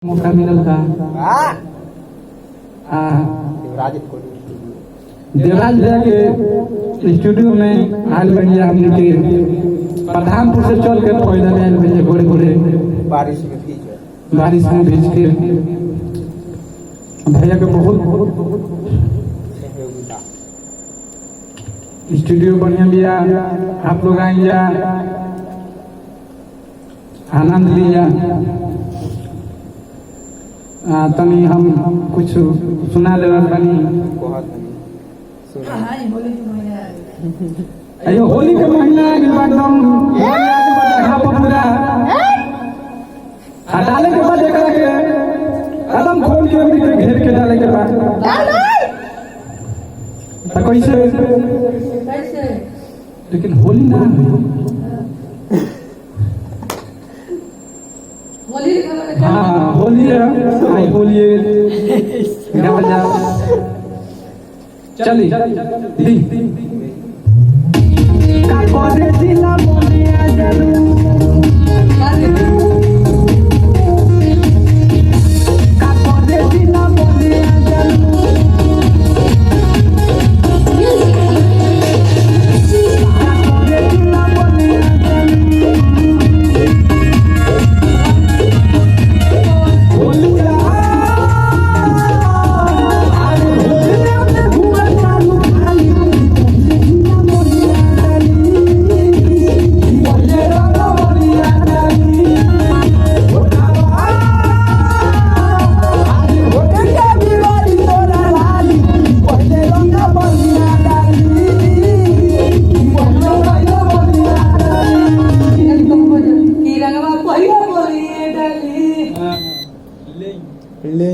मौका मिलल था। देवराज भैया के स्टूडियो में आयल भैया हमने के प्रधानपुर से चल कर पैदल आयल भैया घोड़े घोड़े बारिश में भीज के भैया के बहुत स्टूडियो बढ़िया लिया। आप लोग आइया आनंद लिया। तनी हम कुछ सुना ले बनी। अयो होली के महीना एकदम पूरा डाले के बाद कदम खोल के घेर के डाले के बाद कैसे लेकिन होली ना हाँ होली है बोलिए चलिए ले